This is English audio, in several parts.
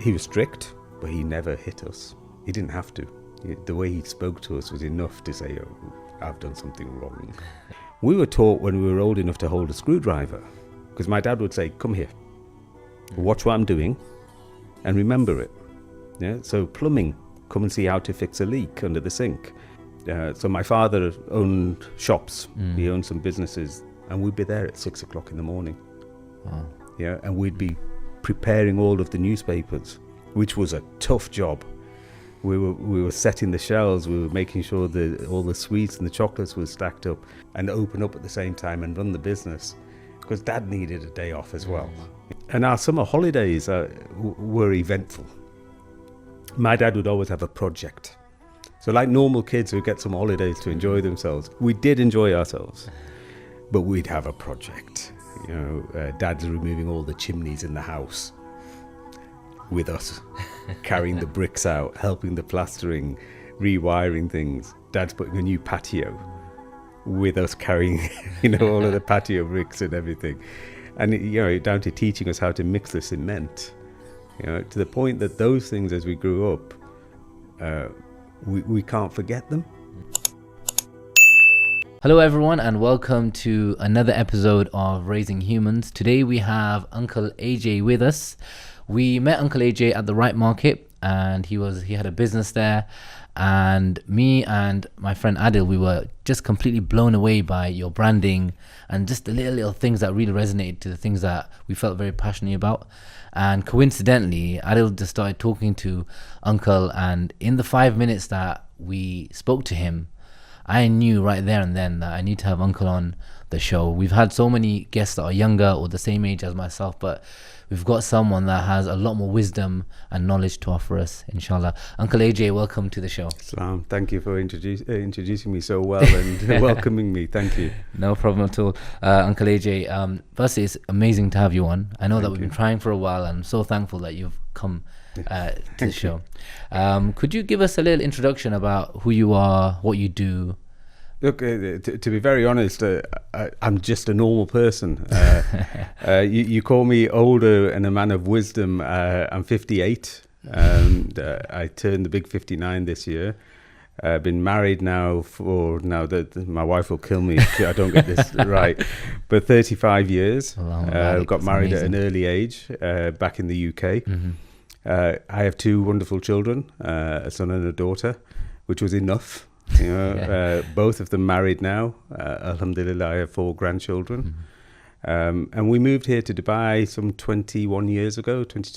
He was strict, but he never hit us. He didn't have to. The way he spoke to us was enough to say, oh, I've done something wrong. We were taught when we were old enough to hold a screwdriver, because my dad would say, come here, watch what I'm doing, and remember it. Yeah. So plumbing, come and see how to fix a leak under the sink. So my father owned shops. He owned some businesses, and we'd be there at 6 o'clock in the morning. Wow. Yeah, and we'd be preparing all of the newspapers, which was a tough job. We were setting the shelves, we were making sure that all the sweets and the chocolates were stacked up, and open up at the same time and run the business, because Dad needed a day off as well. And our summer holidays were eventful. My dad would always have a project. So like normal kids who get some holidays to enjoy themselves, we did enjoy ourselves, but we'd have a project. You know, Dad's removing all the chimneys in the house with us, carrying the bricks out, helping the plastering, rewiring things. Dad's putting a new patio with us, carrying, all of the patio bricks and everything. And, down to teaching us how to mix the cement, to the point that those things, as we grew up, we can't forget them. Hello everyone, and welcome to another episode of Raising Humans. Today we have Uncle AJ with us. We met Uncle AJ at the Right Market, and he had a business there, and me and my friend Adil, we were just completely blown away by your branding and just the little things that really resonated to the things that we felt very passionate about. And coincidentally, Adil just started talking to Uncle, and in the 5 minutes that we spoke to him, I knew right there and then that I need to have Uncle on the show. We've had so many guests that are younger or the same age as myself, but we've got someone that has a lot more wisdom and knowledge to offer us, inshallah. Uncle AJ, welcome to the show. Salam. Thank you for introducing me so well and welcoming me. Thank you. No problem at all. Uncle AJ, firstly, it's amazing to have you on. I know that we've been trying for a while, and I'm so thankful that you've come to the show. Could you give us a little introduction about who you are, what you do? Look, to be very honest, I'm just a normal person. You call me older and a man of wisdom. I'm 58. I turned the big 59 this year. I've been married now my wife will kill me if I don't get this right, but 35 years. Got married at an early age back in the UK. I have two wonderful children, a son and a daughter, which was enough. Both of them married now. Alhamdulillah, I have 4 grandchildren. And we moved here to Dubai some 22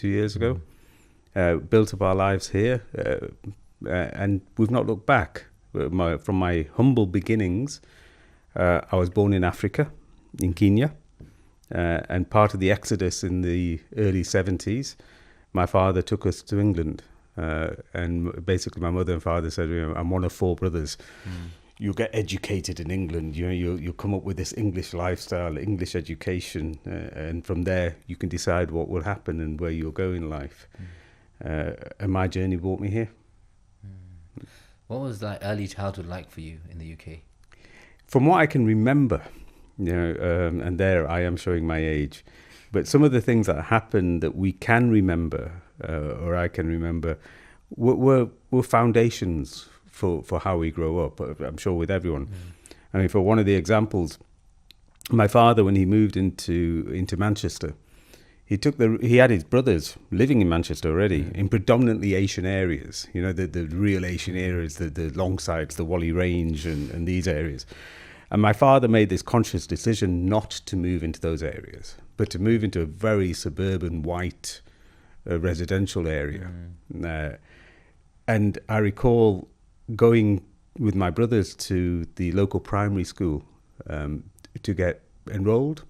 years ago. Built up our lives here, and we've not looked back. From my humble beginnings, I was born in Africa, in Kenya, and part of the exodus in the early 70s, my father took us to England. And basically my mother and father said, I'm one of 4 brothers. You'll get educated in England. You'll come up with this English lifestyle, English education, and from there you can decide what will happen and where you'll go in life. And my journey brought me here. What was that early childhood like for you in the UK? From what I can remember, and there I am showing my age, but some of the things that happened that we can remember, or I can remember, were foundations for how we grow up. I'm sure with everyone. I mean, for one of the examples, my father, when he moved into Manchester, he had his brothers living in Manchester already, in predominantly Asian areas. The real Asian areas, the Longsides, the Whalley Range, and these areas. And my father made this conscious decision not to move into those areas, but to move into a very suburban, white, residential area. And I recall going with my brothers to the local primary school to get enrolled.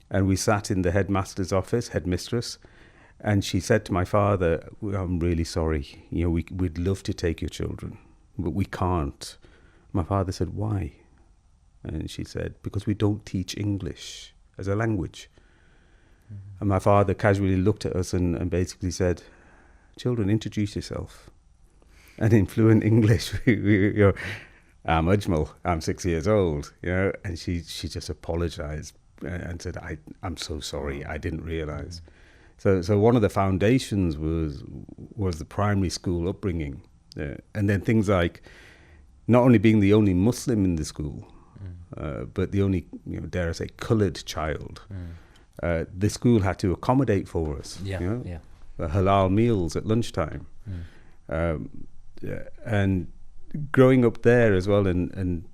And we sat in the headmaster's office, headmistress, and she said to my father, I'm really sorry, we'd love to take your children, but we can't. My father said, why? And she said, because we don't teach English as a language. And my father casually looked at us and basically said, children, introduce yourself. And in fluent English, I'm Ajmal, I'm 6 years old, and she just apologized and said, I'm so sorry, I didn't realize. So one of the foundations was the primary school upbringing, and then things like not only being the only Muslim in the school, but the only, dare I say, coloured child. The school had to accommodate for us. Halal meals at lunchtime, and growing up there as well, and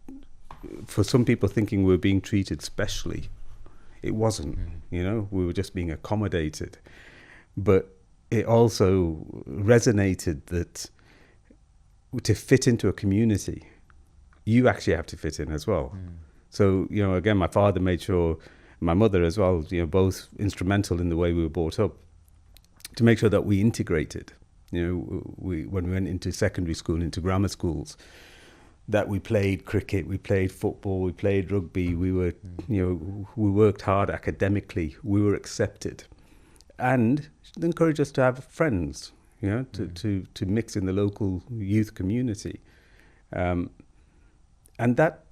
for some people thinking we were being treated specially. It wasn't, we were just being accommodated. But it also resonated that to fit into a community, you actually have to fit in as well. So, again, my father made sure, my mother as well, both instrumental in the way we were brought up, to make sure that we integrated. When we went into secondary school, into grammar schools, that we played cricket, we played football, we played rugby, we were, we worked hard academically, we were accepted. And encouraged us to have friends, to mix in the local youth community. And that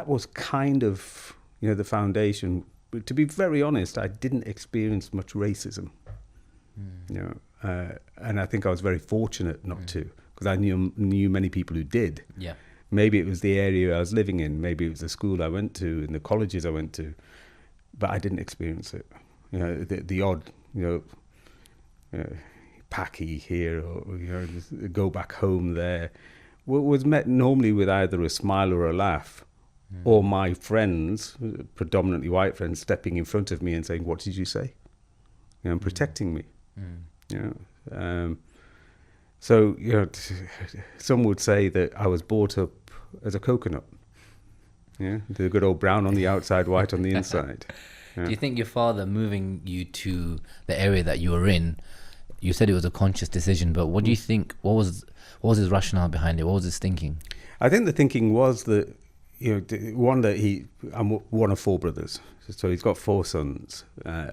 was kind of, the foundation. But to be very honest, I didn't experience much racism, and I think I was very fortunate not to. Because I knew many people who did. Yeah. Maybe it was the area I was living in. Maybe it was the school I went to and the colleges I went to. But I didn't experience it. The odd, packy here or, go back home there, was met normally with either a smile or a laugh. Or my friends, predominantly white friends, stepping in front of me and saying, "What did you say?" And protecting me. So, some would say that I was brought up as a coconut. The good old brown on the outside, white on the inside. Do you think your father moving you to the area that you were in, you said it was a conscious decision, but what do you think, what was his rationale behind it? What was his thinking? I think the thinking was that, one, that I'm one of four brothers. So he's got four sons.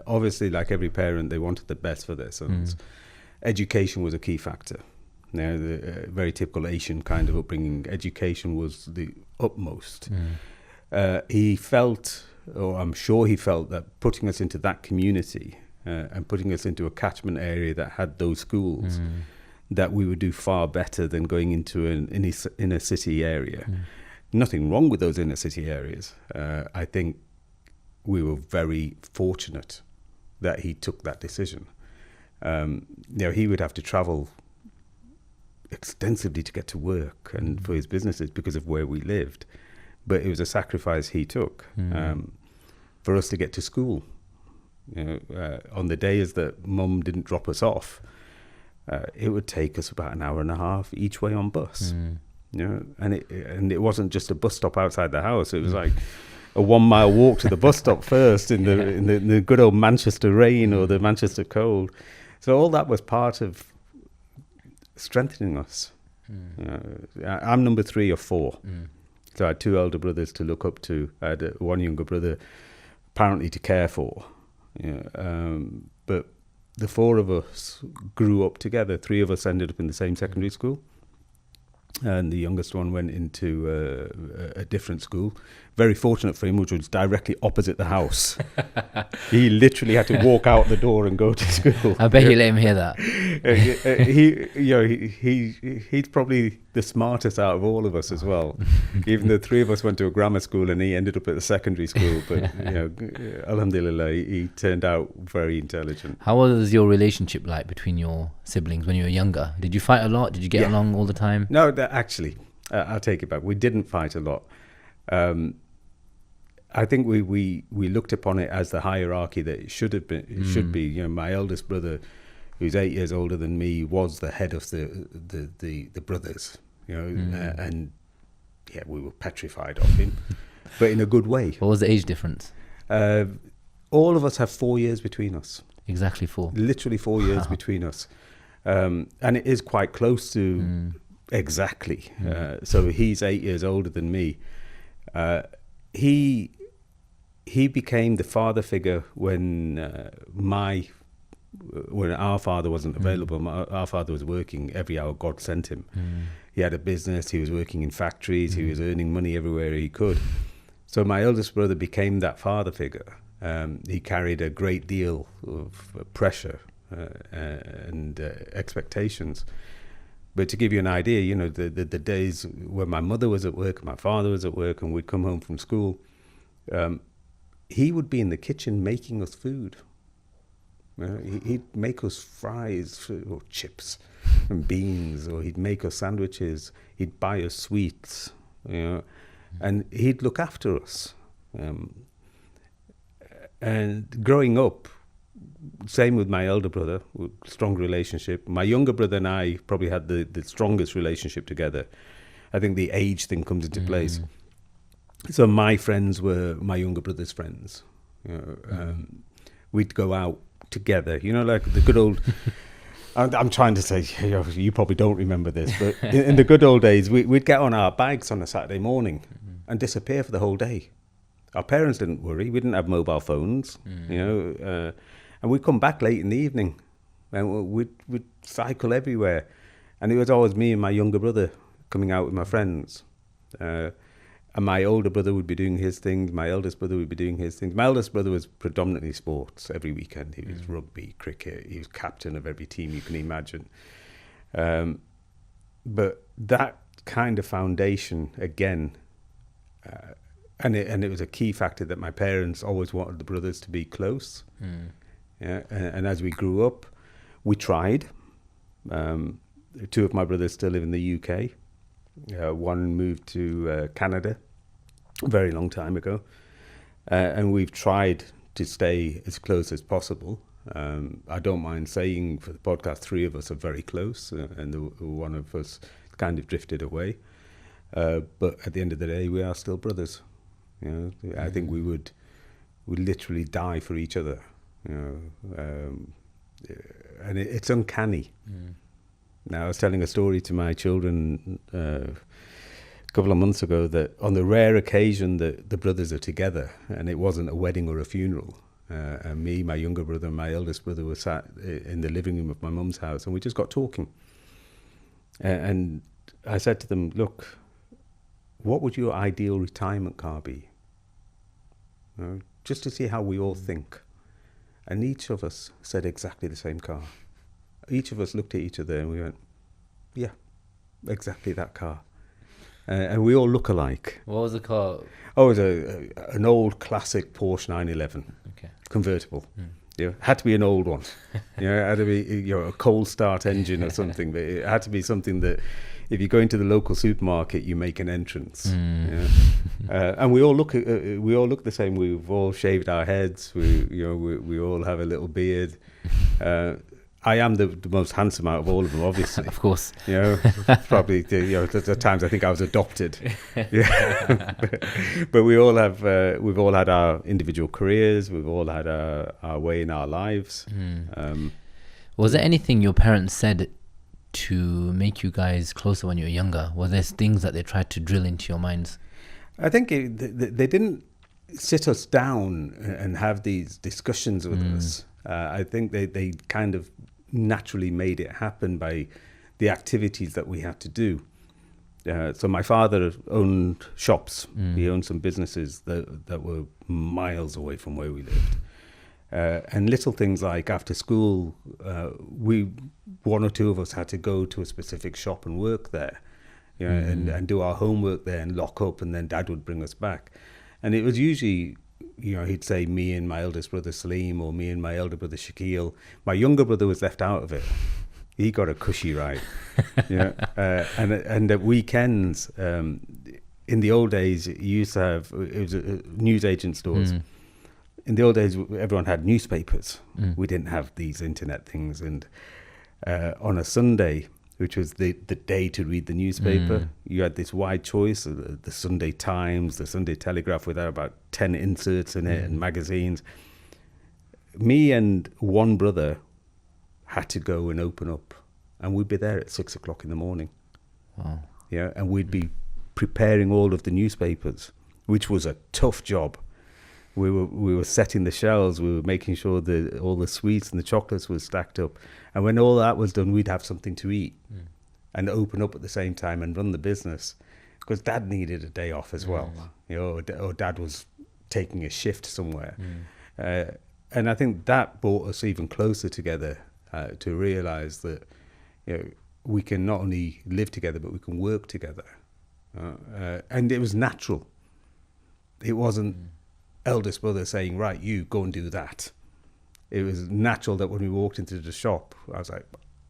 Obviously, like every parent, they wanted the best for their sons. Education was a key factor. The very typical Asian kind of upbringing, education was the utmost. He felt, or I'm sure he felt, that putting us into that community and putting us into a catchment area that had those schools, that we would do far better than going into an inner city area. Nothing wrong with those inner city areas. I think we were very fortunate that he took that decision. He would have to travel extensively to get to work and for his businesses because of where we lived. But it was a sacrifice he took for us to get to school. On the days that Mum didn't drop us off, it would take us about an hour and a half each way on bus. And it wasn't just a bus stop outside the house. It was like a 1 mile walk to the bus stop first in the good old Manchester rain or the Manchester cold. So all that was part of strengthening us. I'm number 3 of 4. So I had 2 elder brothers to look up to. I had 1 younger brother apparently to care for. But the 4 of us grew up together. 3 of us ended up in the same secondary school. And the youngest one went into a different school. Very fortunate for him, which was directly opposite the house. He literally had to walk out the door and go to school. I bet you let him hear that. He's probably the smartest out of all of us as well. Even the 3 of us went to a grammar school and he ended up at a secondary school. But alhamdulillah, he turned out very intelligent. How was your relationship like between your siblings when you were younger? Did you fight a lot? Did you get along all the time? No, actually, I'll take it back. We didn't fight a lot. I think we looked upon it as the hierarchy that it should have been. It should be. My eldest brother, who's 8 years older than me, was the head of the brothers. And we were petrified of him, but in a good way. What was the age difference? All of us have 4 years between us. Exactly 4. Literally 4 years between us, and it is quite close to exactly. So he's 8 years older than me. He became the father figure when our father wasn't available. Our father was working every hour God sent him. He had a business. He was working in factories. He was earning money everywhere he could. So my eldest brother became that father figure. He carried a great deal of pressure and expectations. But to give you an idea, you know, the days when my mother was at work, my father was at work, and we'd come home from school, he would be in the kitchen making us food. He'd make us fries or chips and beans, or he'd make us sandwiches. He'd buy us sweets, you know, and he'd look after us. And growing up, same with my elder brother, strong relationship. My younger brother and I probably had the strongest relationship together. I think the age thing comes into place. So my friends were my younger brother's friends. You know, we'd go out together, you know, like the good old... I'm trying to say, you probably don't remember this, but in the good old days, we'd get on our bikes on a Saturday morning and disappear for the whole day. Our parents didn't worry. We didn't have mobile phones, you know, and we'd come back late in the evening, and we'd cycle everywhere. And it was always me and my younger brother coming out with my friends. And my older brother would be doing his things. My eldest brother would be doing his things. My eldest brother was predominantly sports every weekend. He was rugby, cricket. He was captain of every team you can imagine. But that kind of foundation, again, and it was a key factor that my parents always wanted the brothers to be close. Yeah, and as we grew up, we tried. Two of my brothers still live in the UK. One moved to Canada a very long time ago, and we've tried to stay as close as possible. I don't mind saying for the podcast, 3 of us are very close, and one of us kind of drifted away. But at the end of the day, we are still brothers. You know, I think we literally die for each other. You know, and it's uncanny. Now, I was telling a story to my children a couple of months ago that on the rare occasion that the brothers are together, and it wasn't a wedding or a funeral, and me, my younger brother, and my eldest brother were sat in the living room of my mum's house, and we just got talking. And I said to them, look, what would your ideal retirement car be? You know, just to see how we all think. And each of us said exactly the same car. Each of us looked at each other and we went, yeah, exactly that car. And we all look alike. What was the car? Oh, it was an old classic Porsche 911, convertible. You know, had to be an old one. You know, it had to be, you know, a cold start engine or something. But it had to be something that, if you go into the local supermarket, you make an entrance. You know? And we all look the same. We've all shaved our heads. We all have a little beard. I am the most handsome out of all of them, obviously. Of course. You know, probably, at times I think I was adopted. Yeah. But we all have, we've all had our individual careers. We've all had our way in our lives. Was there anything your parents said to make you guys closer when you were younger? Were there things that they tried to drill into your minds? I think they didn't sit us down and have these discussions with us. I think they kind of naturally made it happen by the activities that we had to do. So my father owned shops. He owned some businesses that were miles away from where we lived. And little things like after school, one or two of us had to go to a specific shop and work there, you know, and do our homework there and lock up, and then Dad would bring us back. And it was usually, you know, he'd say me and my eldest brother Salim, or me and my elder brother Shaquille. My younger brother was left out of it. He got a cushy ride. You know? And at weekends, in the old days, you used to have, it was newsagent stores. In the old days, everyone had newspapers. We didn't have these internet things. And on a Sunday, which was the day to read the newspaper, you had this wide choice of the Sunday Times, the Sunday Telegraph, with about 10 inserts in it and magazines. Me and one brother had to go and open up, and we'd be there at 6 o'clock in the morning. Wow. Yeah, and we'd be preparing all of the newspapers, which was a tough job. We were setting the shelves. We were making sure that all the sweets and the chocolates were stacked up. And when all that was done, we'd have something to eat and open up at the same time and run the business, because Dad needed a day off as well. You know, or Dad was taking a shift somewhere. And I think that brought us even closer together to realize that, we can not only live together, but we can work together. And it was natural. It wasn't eldest brother saying, right, you go and do that. It was natural that when we walked into the shop, I was like,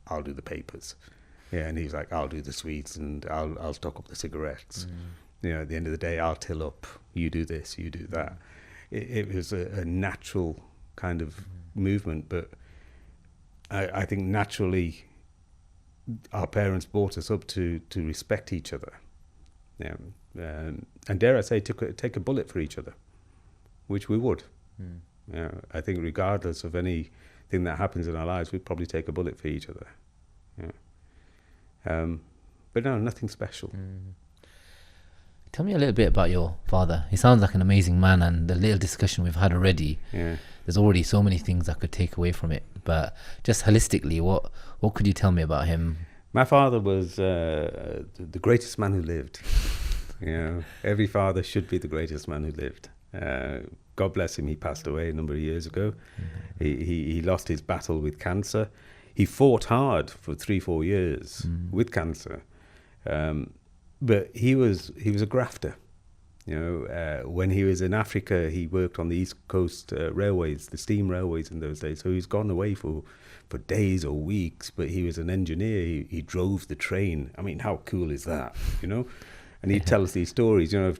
I'll do the papers. Yeah, and he's like, I'll do the sweets and I'll stock up the cigarettes. At the end of the day, I'll till up. You do this, you do that. It was a natural kind of movement, but I think naturally our parents brought us up to respect each other. Yeah, and dare I say, take a bullet for each other, which we would. I think regardless of anything that happens in our lives, we'd probably take a bullet for each other. But no, nothing special. Tell me a little bit about your father. He sounds like an amazing man, and the little discussion we've had already, there's already so many things I could take away from it. But just holistically, what could you tell me about him? My father was the greatest man who lived. Every father should be the greatest man who lived. God bless him, he passed away a number of years ago. He lost his battle with cancer. He fought hard for 3-4 years with cancer. But he was a grafter. When he was in Africa, he worked on the East Coast railways, the steam railways in those days. So he's gone away for days or weeks, but he was an engineer. He drove the train. I mean, how cool is that, And he'd tell us these stories, of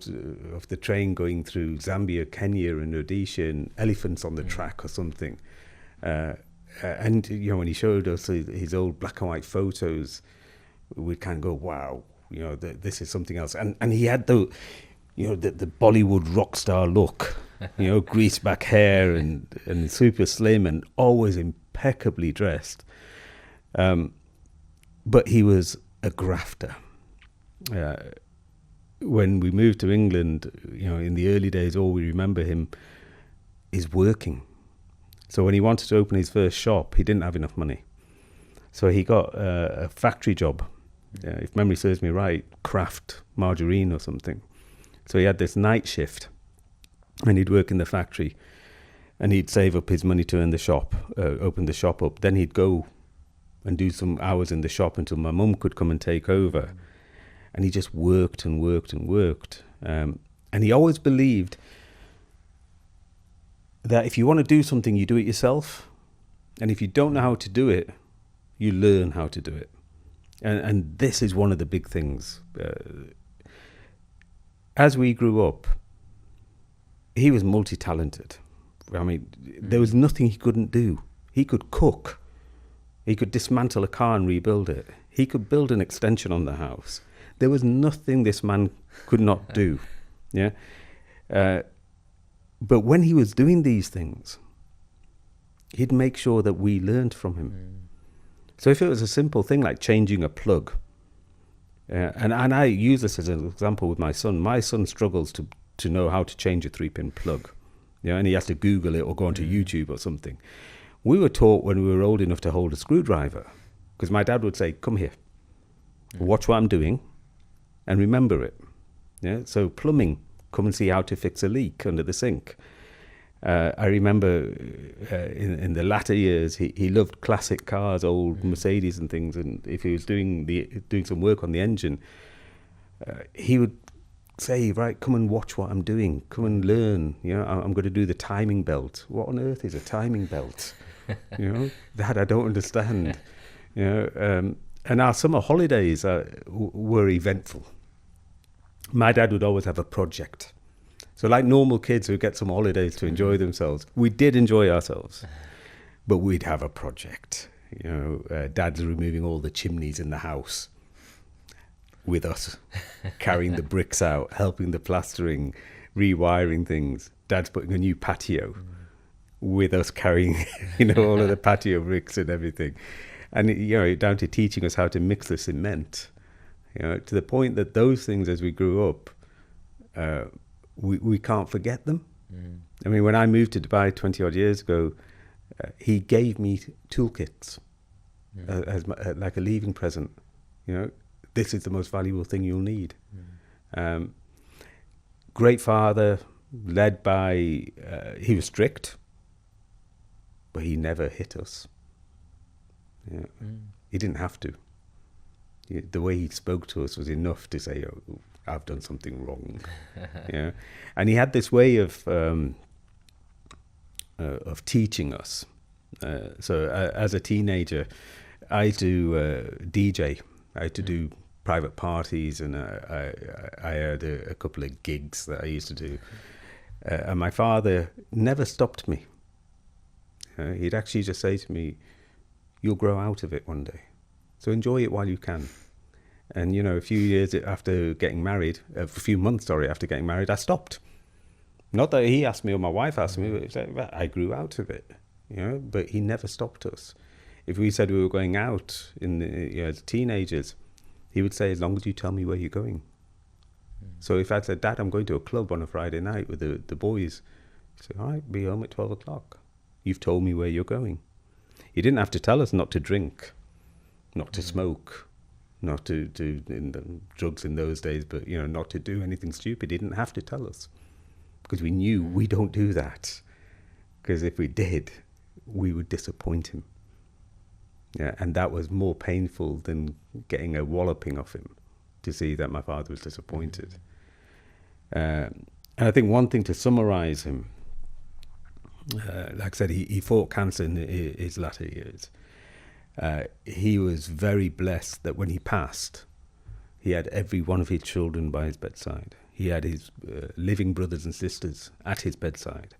the train going through Zambia, Kenya and Rhodesia, and elephants on the track or something. And, when he showed us his old black and white photos, we'd kind of go, wow, this is something else. And he had the Bollywood rock star look, greased back hair and super slim and always impeccably dressed. But he was a grafter. When we moved to England, in the early days, all we remember him is working. So when he wanted to open his first shop, he didn't have enough money. So he got a factory job, if memory serves me right, Kraft margarine or something. So he had this night shift, and he'd work in the factory, and he'd save up his money to open the shop up. Then he'd go and do some hours in the shop until my mum could come and take over. And he just worked and worked and worked. And he always believed that if you want to do something, you do it yourself. And if you don't know how to do it, you learn how to do it. And this is one of the big things. As we grew up, he was multi-talented. I mean, there was nothing he couldn't do. He could cook. He could dismantle a car and rebuild it. He could build an extension on the house. There was nothing this man could not do. But when he was doing these things, he'd make sure that we learned from him. So if it was a simple thing like changing a plug, and I use this as an example with my son struggles to know how to change a 3-pin plug, and he has to Google it or go onto YouTube or something. We were taught when we were old enough to hold a screwdriver, because my dad would say, come here, watch what I'm doing, and remember it. So plumbing, come and see how to fix a leak under the sink. I remember in the latter years, he loved classic cars, old Mercedes and things. And if he was doing some work on the engine, he would say, right, come and watch what I'm doing. Come and learn. I'm going to do the timing belt. What on earth is a timing belt? That I don't understand. And our summer holidays were eventful. My dad would always have a project. So like normal kids who get some holidays to enjoy themselves, we did enjoy ourselves, but we'd have a project. Dad's removing all the chimneys in the house with us, carrying the bricks out, helping the plastering, rewiring things. Dad's putting a new patio with us carrying, all of the patio bricks and everything. And, down to teaching us how to mix the cement, to the point that those things, as we grew up, we can't forget them. I mean, when I moved to Dubai 20 odd years ago, he gave me toolkits as like a leaving present. This is the most valuable thing you'll need. Great father, led by, he was strict, but he never hit us. He didn't have to. The way he spoke to us was enough to say, oh, I've done something wrong. And he had this way of teaching us. So as a teenager, I used to DJ. I used to do private parties, and I had a couple of gigs that I used to do. And my father never stopped me. He'd actually just say to me, you'll grow out of it one day. So enjoy it while you can. And, a few years after getting married, a few months, after getting married, I stopped. Not that he asked me or my wife asked me, but it's like, I grew out of it, but he never stopped us. If we said we were going out as teenagers, he would say, as long as you tell me where you're going. So if I said, Dad, I'm going to a club on a Friday night with the boys, he'd say, all right, be home at 12 o'clock. You've told me where you're going. He didn't have to tell us not to drink, not to smoke, not to do drugs in those days, but, not to do anything stupid. He didn't have to tell us, because we knew we don't do that. Because if we did, we would disappoint him. And that was more painful than getting a walloping off him, to see that my father was disappointed. And I think one thing to summarize him, like I said, he fought cancer in his latter years. He was very blessed that when he passed, he had every one of his children by his bedside. He had his living brothers and sisters at his bedside.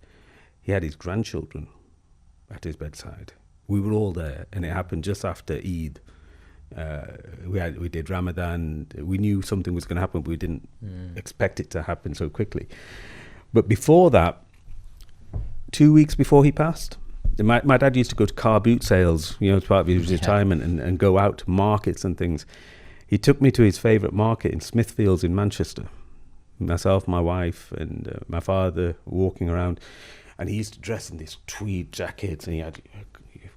He had his grandchildren at his bedside. We were all there, and it happened just after Eid. We did Ramadan. We knew something was going to happen, but we didn't expect it to happen so quickly. But before that, 2 weeks before he passed, my dad used to go to car boot sales, as part of his retirement, and go out to markets and things. He took me to his favourite market in Smithfields in Manchester. Myself, my wife, and my father walking around. And he used to dress in this tweed jacket, and he had a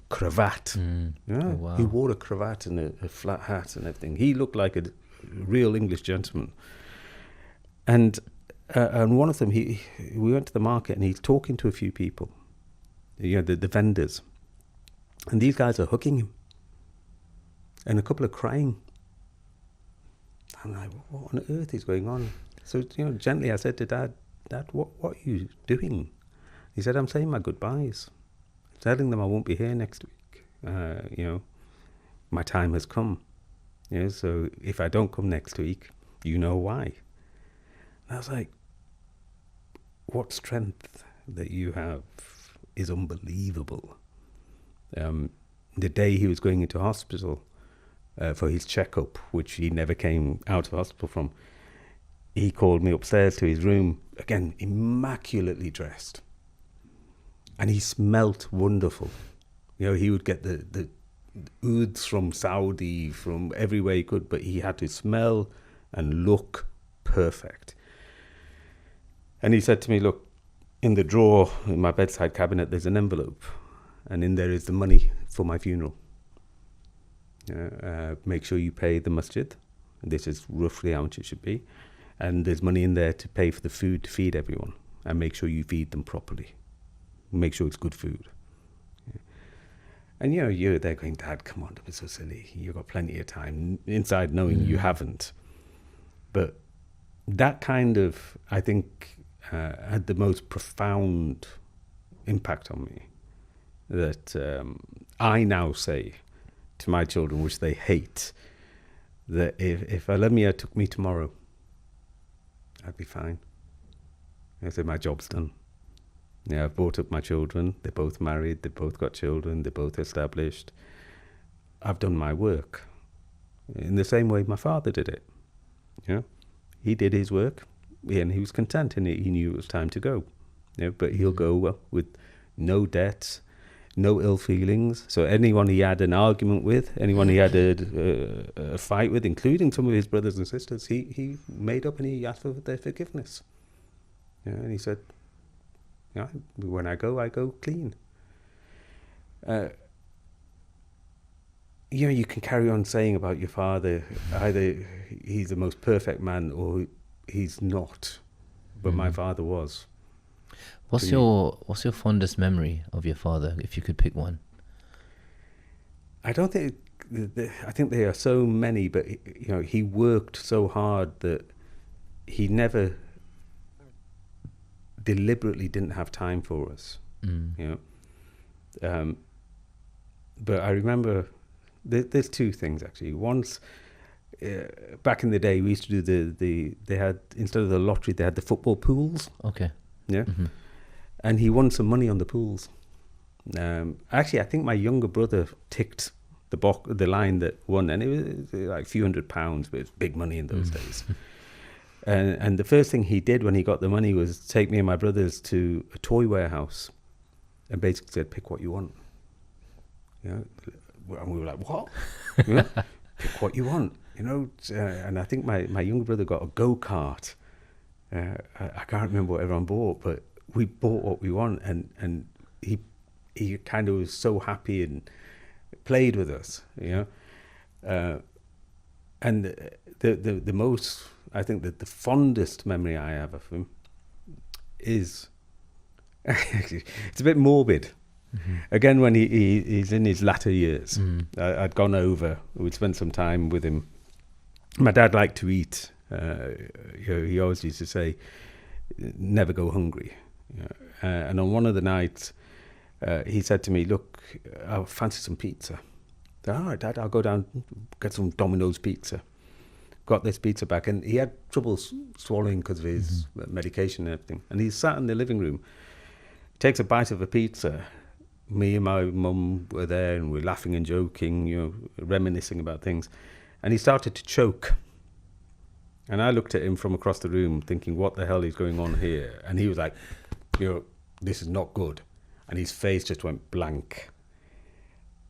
cravat. Oh, wow. He wore a cravat and a flat hat and everything. He looked like a real English gentleman. And one of them, we went to the market, and he's talking to a few people, the vendors. And these guys are hugging him. And a couple are crying. I'm like, what on earth is going on? So, gently I said to Dad, what are you doing? He said, I'm saying my goodbyes. Telling them I won't be here next week. My time has come. So if I don't come next week, you know why. And I was like, what strength that you have is unbelievable. The day he was going into hospital for his checkup, which he never came out of hospital from, he called me upstairs to his room, again, immaculately dressed. And he smelt wonderful. He would get the ouds from Saudi, from everywhere he could, but he had to smell and look perfect. And he said to me, look, in the drawer in my bedside cabinet, there's an envelope, and in there is the money for my funeral. Make sure you pay the masjid. This is roughly how much it should be. And there's money in there to pay for the food to feed everyone, and make sure you feed them properly. Make sure it's good food. And you're there going, Dad, come on, don't be so silly. You've got plenty of time. Inside knowing you haven't. But that kind of, I think, had the most profound impact on me. That I now say to my children, which they hate, that if Alamia took me tomorrow, I'd be fine. I say, my job's done. I've brought up my children. They're both married. They've both got children. They're both established. I've done my work. In the same way my father did it. He did his work, and he was content, and he knew it was time to go. But he'll go with no debts, no ill feelings. So anyone he had an argument with, anyone he had a fight with, including some of his brothers and sisters, he made up, and he asked for their forgiveness. And he said, when I go clean. You can carry on saying about your father, either he's the most perfect man or he's not. But my father was. What's your fondest memory of your father, if you could pick one? I don't think. I think there are so many, but he worked so hard that he never deliberately didn't have time for us. But I remember there's two things actually. Once back in the day, we used to do they had, instead of the lottery, they had the football pools. Okay. Yeah. And he won some money on the pools. Actually, I think my younger brother ticked the line that won, and it was like a few £100, but it was big money in those days. And the first thing he did when he got the money was take me and my brothers to a toy warehouse and basically said, pick what you want. And we were like, what? Pick what you want. And I think my younger brother got a go-kart. I can't remember what everyone bought, but we bought what we want, and he kind of was so happy and played with us, and the most, I think that the fondest memory I have of him is it's a bit morbid. Again, when he's in his latter years, I'd gone over, we'd spent some time with him. My dad liked to eat. He always used to say, never go hungry. And on one of the nights, he said to me, look, I fancy some pizza. I said, all right, Dad, I'll go down, get some Domino's pizza. Got this pizza back, and he had trouble swallowing because of his medication and everything. And he sat in the living room, takes a bite of a pizza. Me and my mum were there, and we're laughing and joking, reminiscing about things. And he started to choke. And I looked at him from across the room thinking, what the hell is going on here? And he was like, this is not good. And his face just went blank.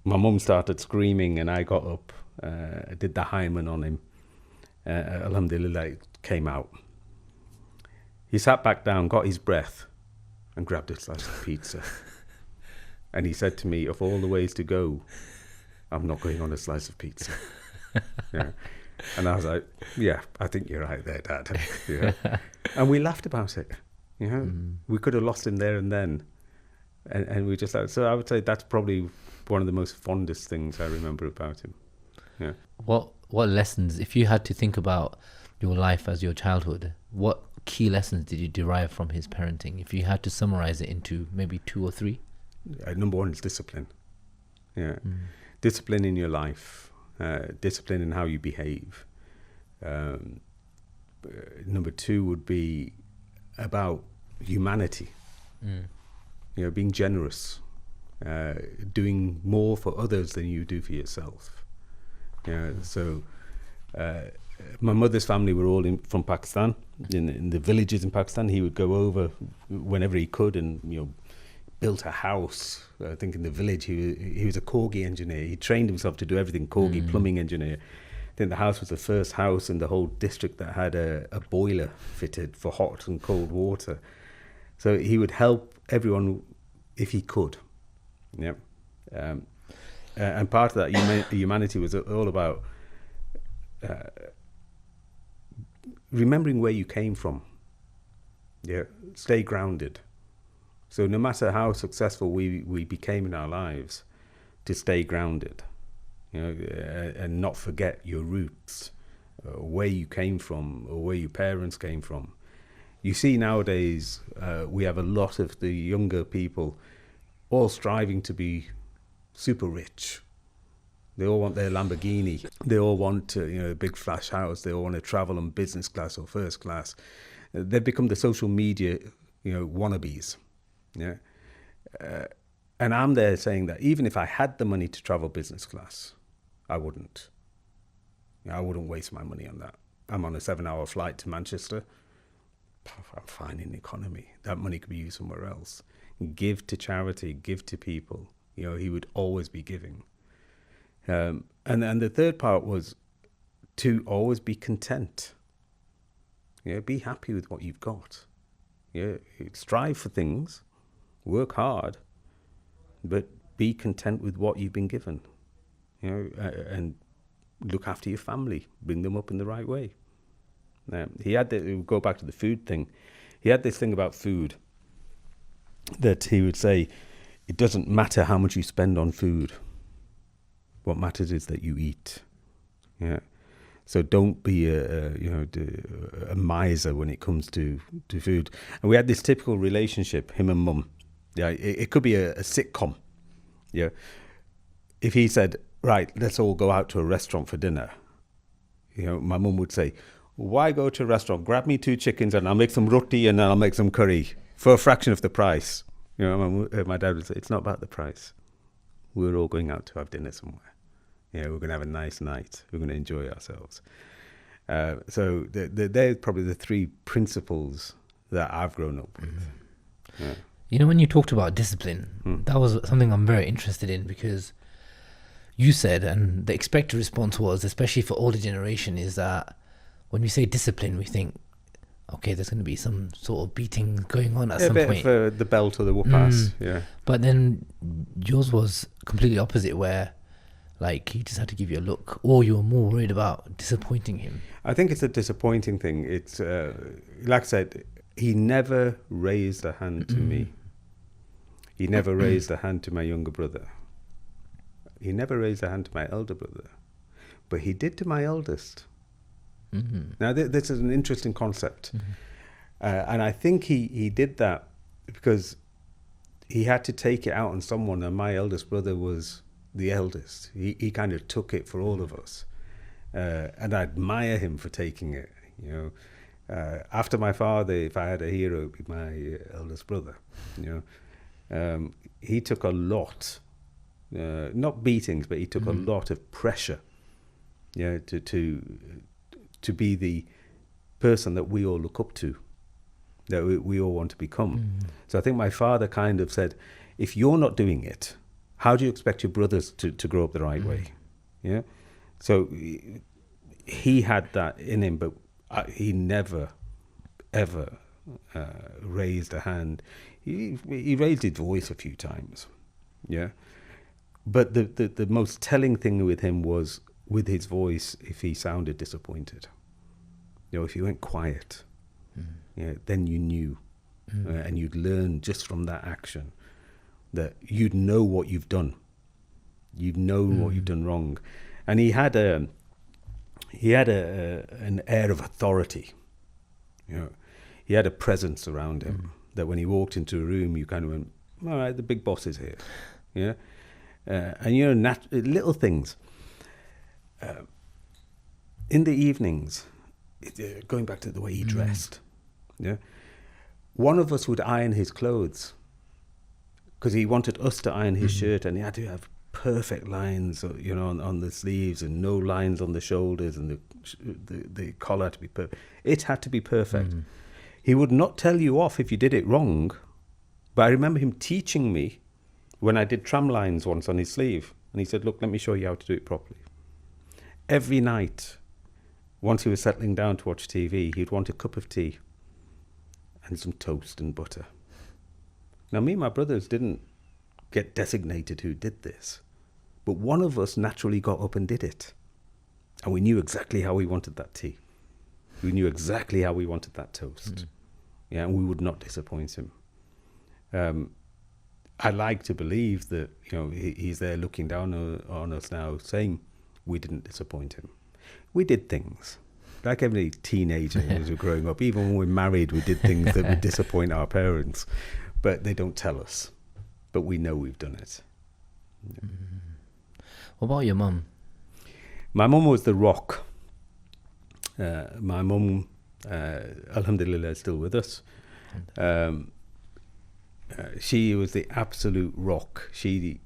My mum started screaming, and I got up, did the hymen on him. Alhamdulillah, it came out. He sat back down, got his breath, and grabbed a slice of pizza. And he said to me, of all the ways to go, I'm not going on a slice of pizza. And I was like, yeah, I think you're right there, Dad. And we laughed about it. We could have lost him there and then. And we just, so I would say that's probably one of the most fondest things I remember about him. Yeah. What lessons, if you had to think about your life as your childhood, what key lessons did you derive from his parenting? If you had to summarize it into maybe 2 or 3? Number one is discipline. Discipline in your life, discipline in how you behave. Number 2 would be about humanity. Being generous, doing more for others than you do for yourself. So my mother's family were all from Pakistan, in the villages in Pakistan. He would go over whenever he could, and built a house. I think in the village he was a corgi engineer. He trained himself to do everything, corgi plumbing engineer. I think the house was the first house in the whole district that had a boiler fitted for hot and cold water. So he would help everyone if he could. And part of that humanity was all about remembering where you came from. Stay grounded. So no matter how successful we became in our lives, to stay grounded, and not forget your roots, where you came from, or where your parents came from. You see nowadays, we have a lot of the younger people all striving to be super rich. They all want their Lamborghini. They all want a big flash house. They all want to travel on business class or first class. They've become the social media, wannabes. And I'm there saying that even if I had the money to travel business class, I wouldn't. I wouldn't waste my money on that. I'm on a 7-hour flight to Manchester. I'm fine in economy. That money could be used somewhere else. Give to charity, give to people. He would always be giving. And the third part was to always be content. Be happy with what you've got. Strive for things, work hard, but be content with what you've been given. And look after your family, bring them up in the right way. He had go back to the food thing. He had this thing about food. that he would say, it doesn't matter how much you spend on food. What matters is that you eat. Yeah. So don't be a miser when it comes to food. And we had this typical relationship, him and mum. Yeah, it could be a sitcom. Yeah. If he said, right, let's all go out to a restaurant for dinner, my mum would say, why go to a restaurant? Grab me 2 chickens and I'll make some roti and I'll make some curry for a fraction of the price. My dad would say, it's not about the price. We're all going out to have dinner somewhere. We're going to have a nice night. We're going to enjoy ourselves. So they're probably the 3 principles that I've grown up with. Yeah. When you talked about discipline, that was something I'm very interested in, because you said, and the expected response was, especially for older generation, is that when we say discipline, we think, okay, there's going to be some sort of beating going on at some point. A bit of the belt or the whoop-ass, yeah. But then yours was completely opposite, where like he just had to give you a look, or you were more worried about disappointing him. I think it's a disappointing thing. It's like I said, he never raised a hand to me. He never raised a hand to my younger brother. He never raised a hand to my elder brother, but he did to my eldest. Now this is an interesting concept, and I think he did that because he had to take it out on someone, and my eldest brother was the eldest. He kind of took it for all of us, and I admire him for taking it. After my father, if I had a hero, it'd be my eldest brother. He took a lot, not beatings, but he took a lot of pressure. To be the person that we all look up to, that we all want to become. So I think my father kind of said, if you're not doing it, how do you expect your brothers to grow up the right way? Yeah. So he had that in him, but he never, ever raised a hand. He raised his voice a few times. Yeah. But the most telling thing with him was with his voice, if he sounded disappointed. If he went quiet, then you knew. And you'd learn just from that action that you'd know what you've done. You'd know what you've done wrong. And he had an air of authority. He had a presence around him that when he walked into a room, you kind of went, all right, the big boss is here. Yeah. And little things. In the evenings, going back to the way he dressed, one of us would iron his clothes because he wanted us to iron his shirt, and he had to have perfect lines, on the sleeves, and no lines on the shoulders, and the collar had to be perfect. It had to be perfect. He would not tell you off if you did it wrong, but I remember him teaching me when I did tram lines once on his sleeve, and he said, look, let me show you how to do it properly. Every night, once he was settling down to watch TV, he'd want a cup of tea and some toast and butter. Now, me and my brothers didn't get designated who did this, but one of us naturally got up and did it. And we knew exactly how we wanted that tea. We knew exactly how we wanted that toast. Yeah, and we would not disappoint him. I like to believe that, he's there looking down on us now, saying we didn't disappoint him. We did things like every teenager as we're growing up. Even when we're married, we did things that would disappoint our parents, but they don't tell us. But we know we've done it. What about your mum? My mum was the rock. My mum, alhamdulillah, is still with us. She was the absolute rock. She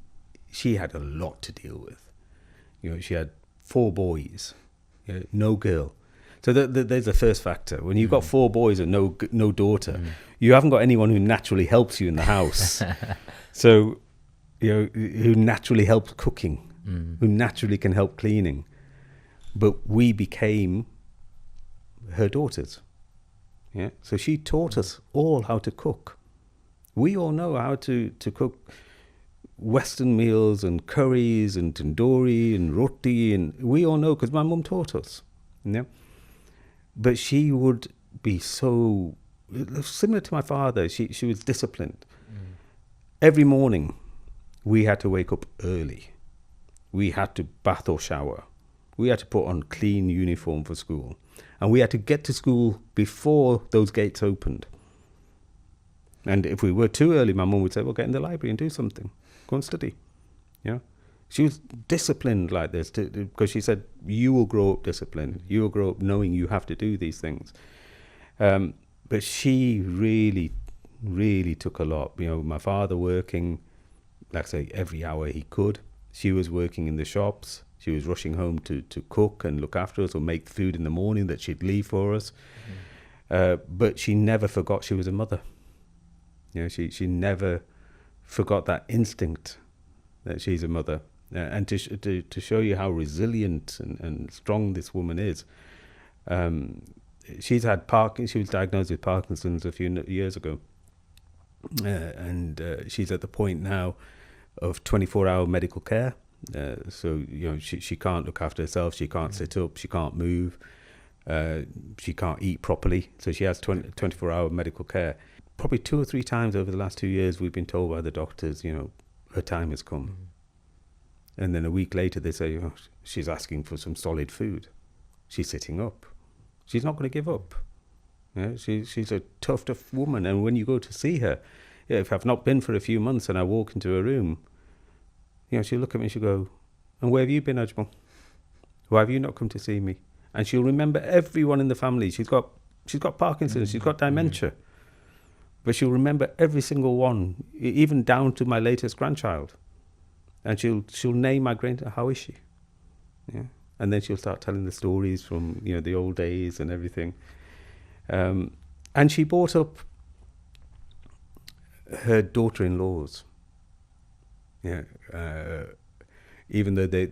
had a lot to deal with. She had 4 boys, no girl. So there's the first factor. When you've got 4 boys and no daughter, you haven't got anyone who naturally helps you in the house. So, who naturally helps cooking, who naturally can help cleaning. But we became her daughters. Yeah. So she taught us all how to cook. We all know how to cook Western meals and curries and tandoori and roti, and we all know because my mum taught us. Yeah. But she would be so similar to my father. She was disciplined. every morning we had to wake up early. We had to bath or shower. We had to put on clean uniform for school. And we had to get to school before those gates opened. And if we were too early, my mum would say, well, get in the library and do something. Go and study. You know? She was disciplined like this because she said, you will grow up disciplined. You will grow up knowing you have to do these things. But she really, really took a lot. You know, my father working, like I say, every hour he could. She was working in the shops. She was rushing home to cook and look after us or make food in the morning that she'd leave for us. But she never forgot she was a mother. You know, she never forgot that instinct that she's a mother. And to show you how resilient and strong this woman is, she was diagnosed with Parkinson's a few years ago. And she's at the point now of 24-hour medical care. So, you know, she can't look after herself. She can't sit up. She can't move. She can't eat properly. So she has 24-hour medical care. Probably 2 or 3 times over the last 2 years, we've been told by the doctors, you know, her time has come. And then a week later, they say, oh, she's asking for some solid food. She's sitting up. She's not going to give up. You know, she's a tough woman. And when you go to see her, if I've not been for a few months and I walk into her room, you know, she'll look at me and she'll go, and where have you been, Ajmal? Why have you not come to see me? And she'll remember everyone in the family. She's got Parkinson's, she's got dementia. But she'll remember every single one, even down to my latest grandchild. And she'll name my granddaughter, how is she? Yeah. And then she'll start telling the stories from, you know, the old days and everything. And she brought up her daughter-in-laws. Yeah, even though they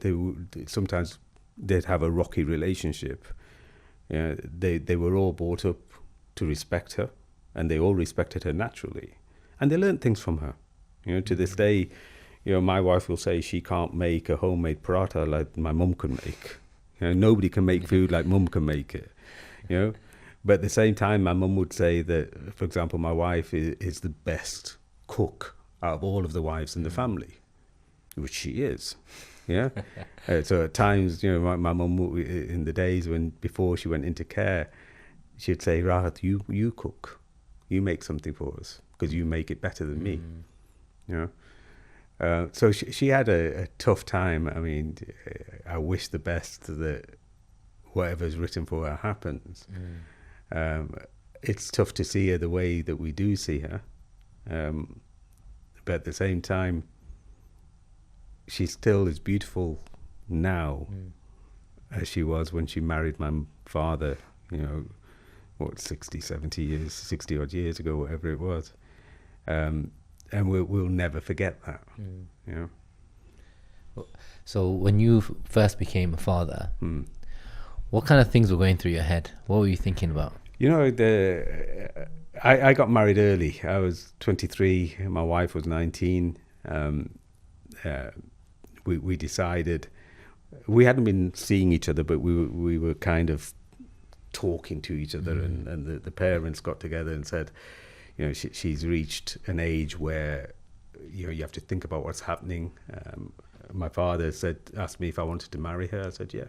sometimes they'd have a rocky relationship. Yeah, they were all brought up to respect her, and they all respected her naturally, and they learned things from her. You know, to this day, you know, my wife will say she can't make a homemade paratha like my mum can make. You know, nobody can make food like mum can make it. You know, but at the same time, my mum would say that, for example, my wife is the best cook out of all of the wives in the family, which she is. Yeah. So at times, you know, my mum, in the days before she went into care, she'd say, Rahat, you cook, you make something for us because you make it better than me. You know. So she had a tough time. I mean, I wish the best that whatever's written for her happens. It's tough to see her the way that we do see her. But at the same time, she still is beautiful now as she was when she married my father, you know, 60 odd years ago, whatever it was. And we'll never forget that, you know. So when you first became a father, what kind of things were going through your head? What were you thinking about? You know, I got married early. I was 23, and my wife was 19. We decided, we hadn't been seeing each other, but we were kind of talking to each other, and the parents got together and said, you know, she's reached an age where, you know, you have to think about what's happening. My father asked me if I wanted to marry her. I said, yeah,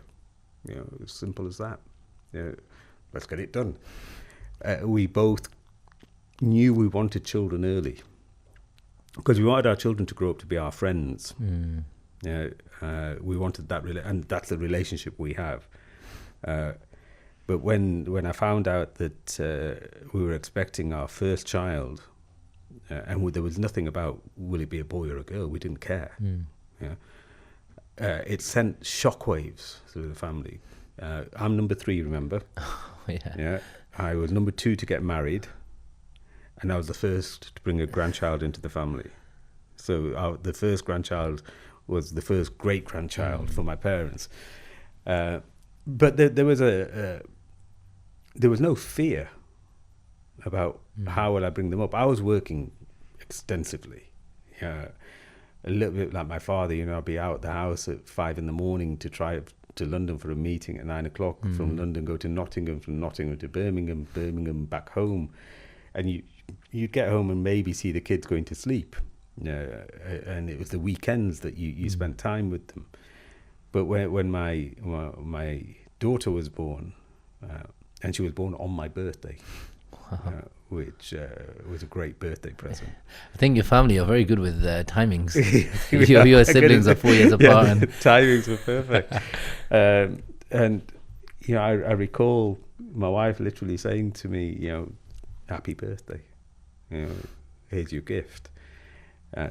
you know, as simple as that. You know, let's get it done. We both knew we wanted children early because we wanted our children to grow up to be our friends. We wanted that, and that's the relationship we have. But when I found out that we were expecting our first child, and there was nothing about will it be a boy or a girl, we didn't care. It sent shockwaves through the family. I'm number 3, remember? Yeah. I was number 2 to get married, and I was the first to bring a grandchild into the family. So the first grandchild was the first great grandchild for my parents. But there was no fear about how will I bring them up. I was working extensively. A little bit like my father, you know, I'd be out of the house at 5 a.m. to drive to London for a meeting at 9 o'clock. From London, go to Nottingham, from Nottingham to Birmingham back home. And you'd get home and maybe see the kids going to sleep. and it was the weekends that you spent time with them. But when my daughter was born, and she was born on my birthday, which was a great birthday present. I think your family are very good with timings. Your siblings are 4 years apart. And timings were perfect. And I recall my wife literally saying to me, happy birthday. Here's your gift.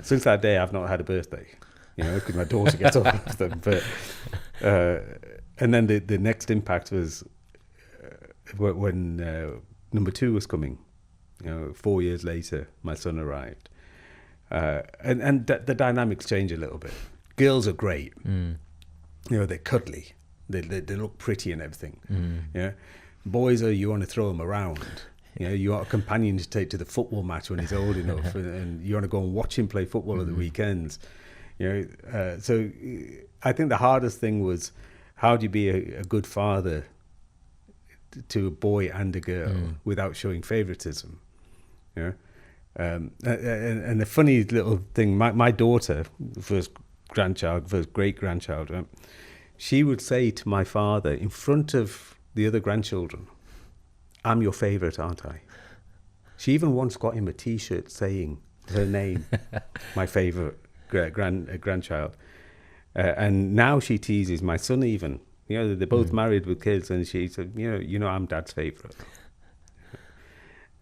Since that day, I've not had a birthday, because my daughter gets all of them. But and then the next impact was when number 2 was coming. 4 years later, my son arrived, and the dynamics change a little bit. Girls are great. They're cuddly. They look pretty and everything. Boys you want to throw them around. You want a companion to take to the football match when he's old enough, and you want to go and watch him play football at the weekends. So I think the hardest thing was, how do you be a good father to a boy and a girl without showing favoritism? And the funny little thing, my daughter, first great grandchild, she would say to my father in front of the other grandchildren, "I'm your favorite, aren't I?" She even once got him a T-shirt saying her name, my favorite grandchild. And now she teases my son even. They're both married with kids, and she said, I'm Dad's favorite.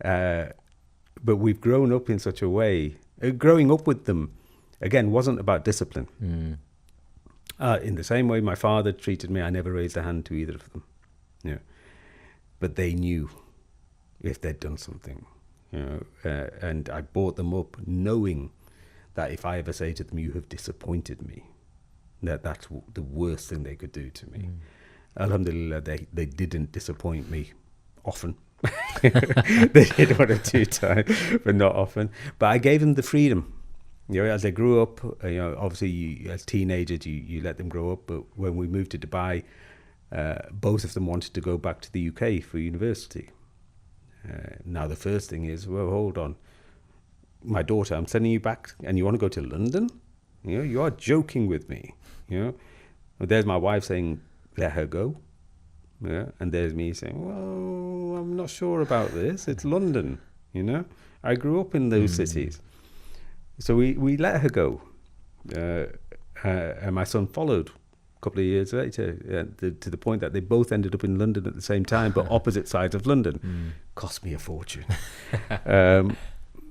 But we've grown up in such a way. Growing up with them, again, wasn't about discipline. In the same way my father treated me, I never raised a hand to either of them. But they knew if they'd done something. And I brought them up knowing that if I ever say to them, "You have disappointed me," that's the worst thing they could do to me. Alhamdulillah, they didn't disappoint me often. They did 1 or 2 times, but not often. But I gave them the freedom. As they grew up, obviously as teenagers, you let them grow up. But when we moved to Dubai, both of them wanted to go back to the UK for university. Now the first thing is, well, hold on. My daughter, I'm sending you back, and you want to go to London? You are joking with me. Well, there's my wife saying, "Let her go." And there's me saying, "Well, I'm not sure about this. It's London. I grew up in those cities." So we let her go, and my son followed a couple of years later, to the point that they both ended up in London at the same time, but opposite sides of London. Cost me a fortune.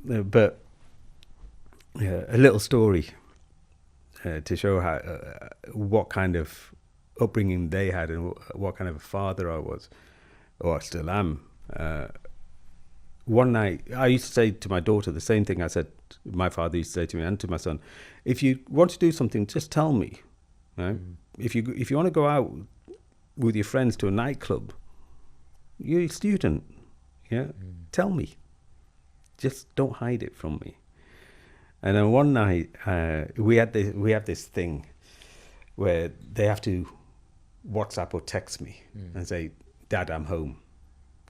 But a little story to show how what kind of upbringing they had and what kind of a father I was, or I still am. One night, I used to say to my daughter the same thing I said my father used to say to me and to my son: "If you want to do something, just tell me. Right? If you want to go out with your friends to a nightclub, you're a student. Tell me. Just don't hide it from me." And then one night, we have this thing where they have to WhatsApp or text me and say, "Dad, I'm home.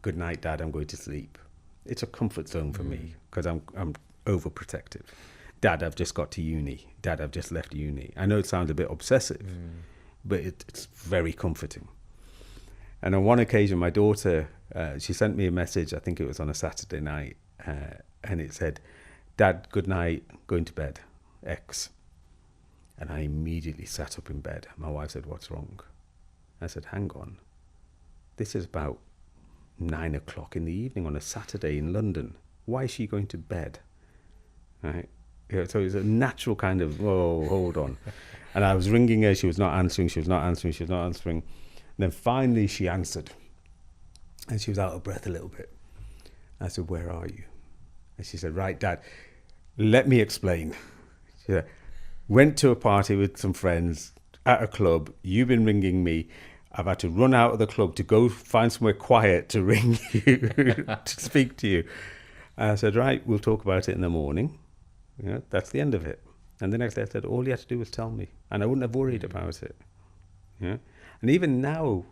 Good night, Dad. I'm going to sleep." It's a comfort zone for me because I'm overprotective. "Dad, I've just got to uni. Dad, I've just left uni." I know it sounds a bit obsessive, but it's very comforting. And on one occasion, my daughter, she sent me a message. I think it was on a Saturday night, and it said, "Dad, good night, going to bed, X." And I immediately sat up in bed. My wife said, "What's wrong?" I said, "Hang on. This is about 9 o'clock in the evening on a Saturday in London. Why is she going to bed?" Right? So it's a natural kind of, whoa, hold on. And I was ringing her. She was not answering. And then finally she answered. And she was out of breath a little bit. I said, "Where are you?" And she said, "Right, Dad, let me explain." She said, "Went to a party with some friends at a club. You've been ringing me. I've had to run out of the club to go find somewhere quiet to ring you, to speak to you." And I said, "Right, we'll talk about it in the morning. That's the end of it." And the next day I said, "All you had to do was tell me, and I wouldn't have worried about it." And even now,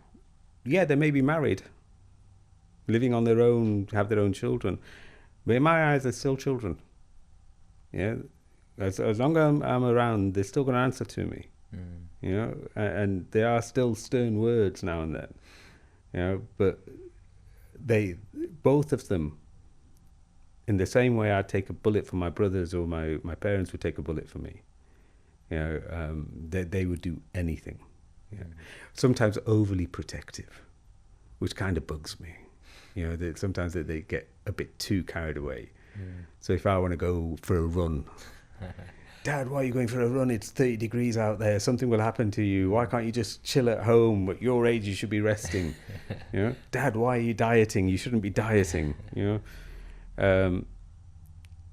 they may be married, living on their own, have their own children, but in my eyes, they're still children. As long as I'm around, they're still going to answer to me. You know, and there are still stern words now and then. You know, but they, both of them, in the same way I'd take a bullet for my brothers, or my parents would take a bullet for me. You know, they would do anything. You know. Sometimes overly protective, which kind of bugs me. You know, sometimes they get a bit too carried away. So if I want to go for a run, Dad, why are you going for a run? It's 30 degrees out there. Something will happen to you. Why can't you just chill at home? At your age, you should be resting. You know, Dad, why are you dieting? You shouldn't be dieting. You know,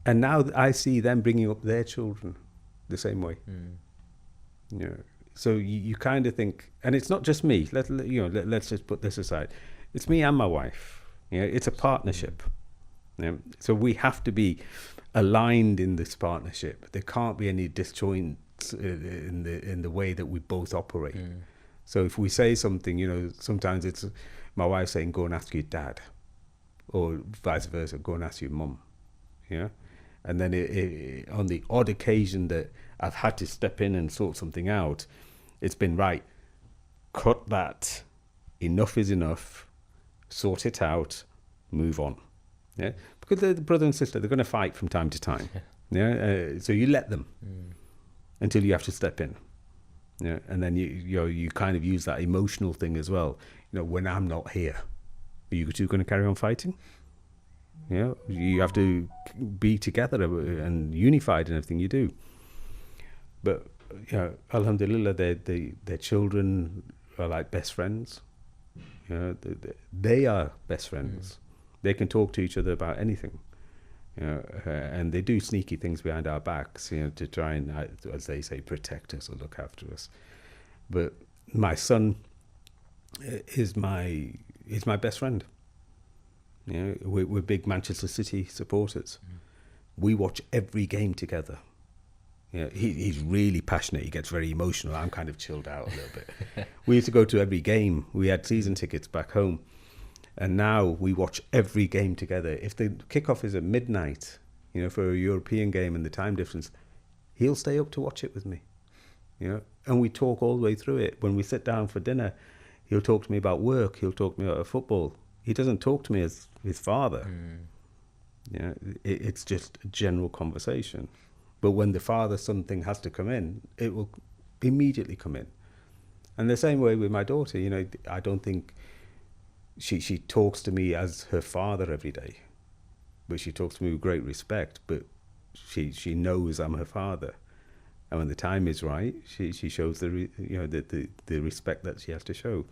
and now I see them bringing up their children the same way. You know, so you kind of think, and it's not just me. Let's just put this aside. It's me and my wife. You know, it's a partnership. You know? So we have to be aligned in this partnership. There can't be any disjoints in the way that we both operate. So if we say something, you know, sometimes it's my wife saying, "Go and ask your dad," or vice versa, "Go and ask your mum." You know, and then on the odd occasion that I've had to step in and sort something out, it's been right. Cut that. Enough is enough. Sort it out. Move on. Yeah, because the brother and sister, they're going to fight from time to time. Yeah, so you let them until you have to step in. Yeah, and then you kind of use that emotional thing as well. You know, when I'm not here, are you two going to carry on fighting? Yeah, you have to be together and unified in everything you do. But you know, alhamdulillah, their children are like best friends. You know, they are best friends. They can talk to each other about anything, you know, and they do sneaky things behind our backs, you know, to try and, as they say, protect us or look after us. But my son is my best friend. You know, we're big Manchester City supporters. We watch every game together. You know, he's really passionate. He gets very emotional. I'm kind of chilled out a little bit. We used to go to every game. We had season tickets back home. And now we watch every game together. If the kickoff is at midnight, you know, for a European game and the time difference, he'll stay up to watch it with me. You know, and we talk all the way through it. When we sit down for dinner, he'll talk to me about work. He'll talk to me about football. He doesn't talk to me as his father. You know, it's just a general conversation. But when the father-son thing has to come in, it will immediately come in. And the same way with my daughter, you know, I don't think she talks to me as her father every day, but she talks to me with great respect. But she knows I'm her father, and when the time is right, she shows the respect that she has to show.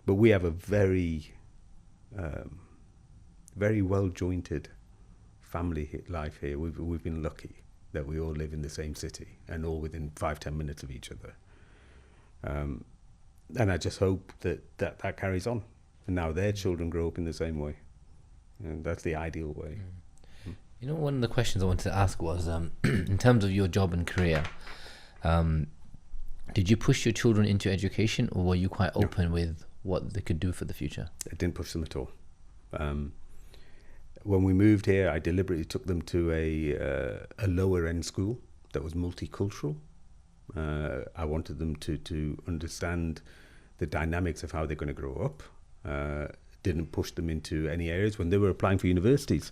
But we have a very very well jointed family life here. We've been lucky that we all live in the same city and all within 5-10 minutes of each other. And I just hope that carries on. And now their children grow up in the same way. And that's the ideal way. You know, one of the questions I wanted to ask was, in terms of your job and career, did you push your children into education, or were you quite open with what they could do for the future? I didn't push them at all. When we moved here, I deliberately took them to a lower end school that was multicultural. I wanted them to understand the dynamics of how they're going to grow up. Didn't push them into any areas. When they were applying for universities,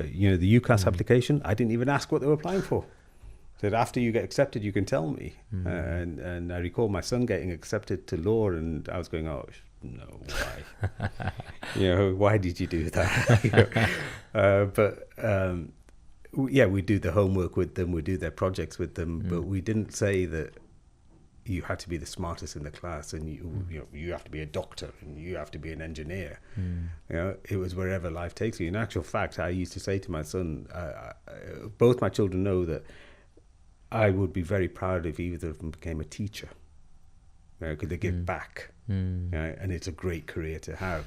you know, the UCAS application, I didn't even ask what they were applying for. Said, after you get accepted, you can tell me. And I recall my son getting accepted to law, and I was going, oh, no, why? You know, why did you do that? You know, yeah, we do the homework with them, we do their projects with them, but we didn't say that you had to be the smartest in the class, and you have to be a doctor, and you have to be an engineer. You know, it was wherever life takes you. In actual fact, I used to say to my son, both my children know that I would be very proud if either of them became a teacher, because they give back, and it's a great career to have.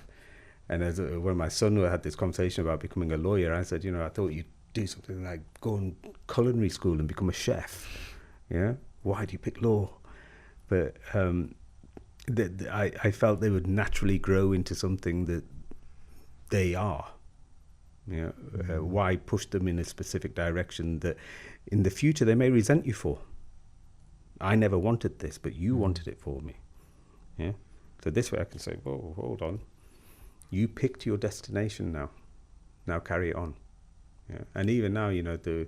And when my son had this conversation about becoming a lawyer, I said, you know, I thought you'd do something like go in culinary school and become a chef. Yeah, why do you pick law? But I felt they would naturally grow into something that they are. Why push them in a specific direction that in the future they may resent you for? I never wanted this, but you wanted it for me. Yeah. So this way I can say, whoa, hold on. You picked your destination now. Now carry it on. Yeah. And even now, the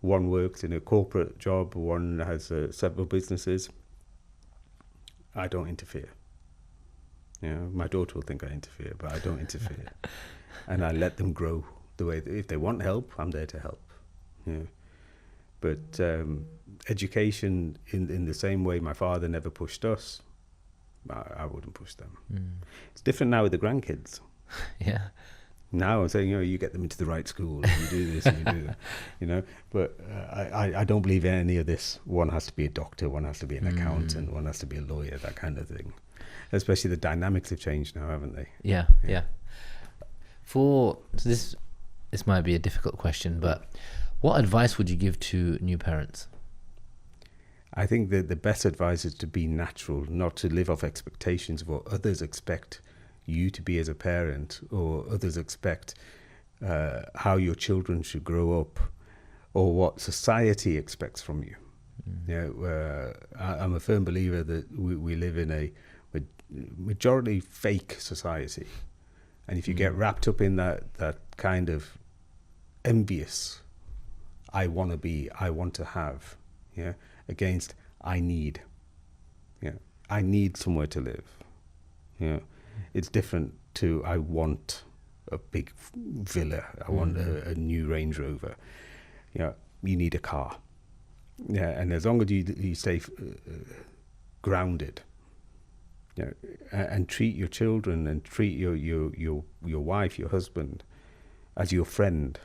one works in a corporate job, one has several businesses. I don't interfere. My daughter will think I interfere, but I don't interfere. And I let them grow the way if they want help, I'm there to help. Yeah. But education, in the same way my father never pushed us, I wouldn't push them. It's different now with the grandkids. Yeah. Now I'm saying, you get them into the right school, and you do this and you do that, But I don't believe in any of this. One has to be a doctor, one has to be an accountant, one has to be a lawyer, that kind of thing. Especially the dynamics have changed now, haven't they? Yeah. So this might be a difficult question, but what advice would you give to new parents? I think that the best advice is to be natural, not to live off expectations of what others expect you to be as a parent, or others expect how your children should grow up, or what society expects from you. I'm a firm believer that we live in a majority fake society, and if you get wrapped up in that kind of envious, I want to be, I want to have, against I need, I need somewhere to live, it's different to I want a big villa, I want a new Range Rover. You need a car. And as long as you stay grounded, and treat your children and treat your wife, your husband as your friend,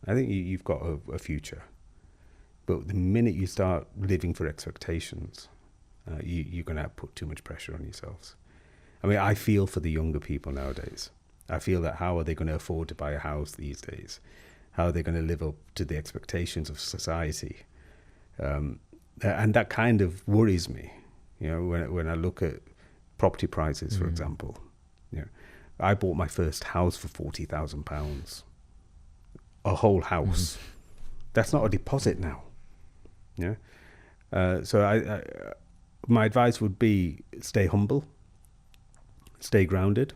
I think you've got a future. But the minute you start living for expectations, you're going to put too much pressure on yourselves. I mean, I feel for the younger people nowadays. I feel that how are they going to afford to buy a house these days? How are they going to live up to the expectations of society? And that kind of worries me. When I look at property prices, for example. I bought my first house for £40,000. A whole house. That's not a deposit now. So my advice would be stay humble. Stay grounded.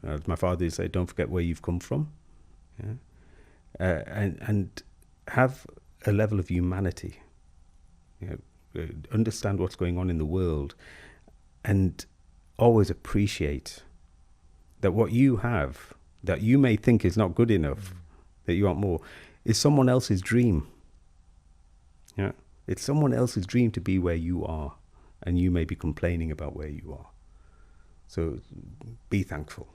As my father used to say, don't forget where you've come from. And have a level of humanity. Understand what's going on in the world, and always appreciate that what you have, that you may think is not good enough, that you want more, is someone else's dream. It's someone else's dream to be where you are, and you may be complaining about where you are. So be thankful.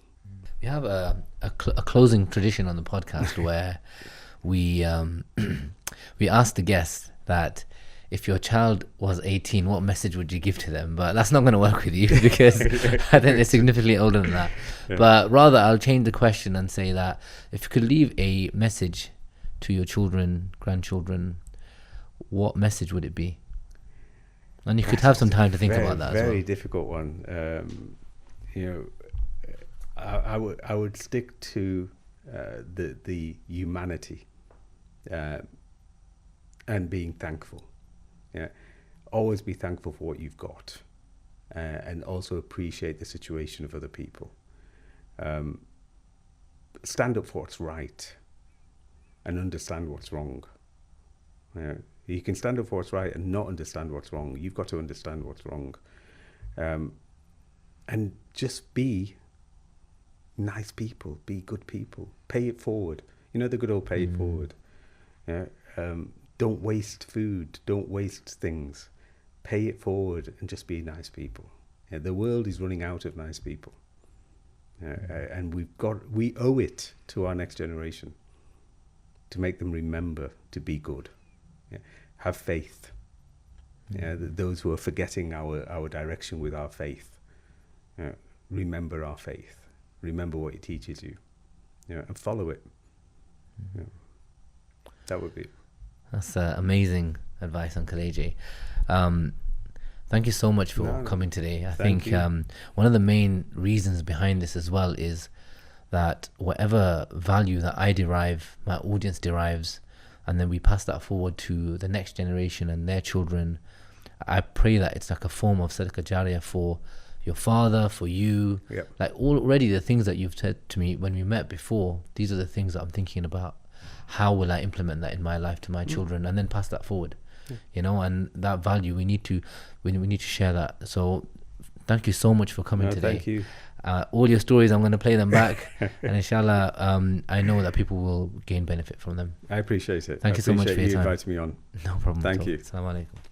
We have a closing tradition on the podcast where we ask the guests that if your child was 18, what message would you give to them? But that's not going to work with you because I think they're significantly older than that. Yeah. But rather, I'll change the question and say that if you could leave a message to your children, grandchildren, what message would it be? And you could have some time to think about that as well. Very difficult one. I would stick to the humanity and being thankful. Always be thankful for what you've got, and also appreciate the situation of other people. Stand up for what's right and understand what's wrong. You can stand up for what's right and not understand what's wrong. You've got to understand what's wrong. And just be nice people, be good people. Pay it forward. The good old pay it forward. Don't waste food. Don't waste things. Pay it forward and just be nice people. The world is running out of nice people. And we owe it to our next generation to make them remember to be good. Have faith. Those who are forgetting our direction with our faith. Remember our faith. Remember what it teaches you. And follow it. That would be. That's amazing advice, Uncle AJ. Thank you so much for coming today. I think one of the main reasons behind this as well is that whatever value that I derive, my audience derives, and then we pass that forward to the next generation and their children. I pray that it's like a form of sadaqah jariyah for your father, for you. Yep. Like already the things that you've said to me when we met before, these are the things that I'm thinking about. How will I implement that in my life to my children, and then pass that forward? You know, and that value we need to share that. So thank you so much for coming today. Thank you. All your stories, I'm going to play them back, and inshallah, I know that people will gain benefit from them. I appreciate it. Thank you so much for your time. Inviting me on. No problem. Thank you. Assalamu alaikum.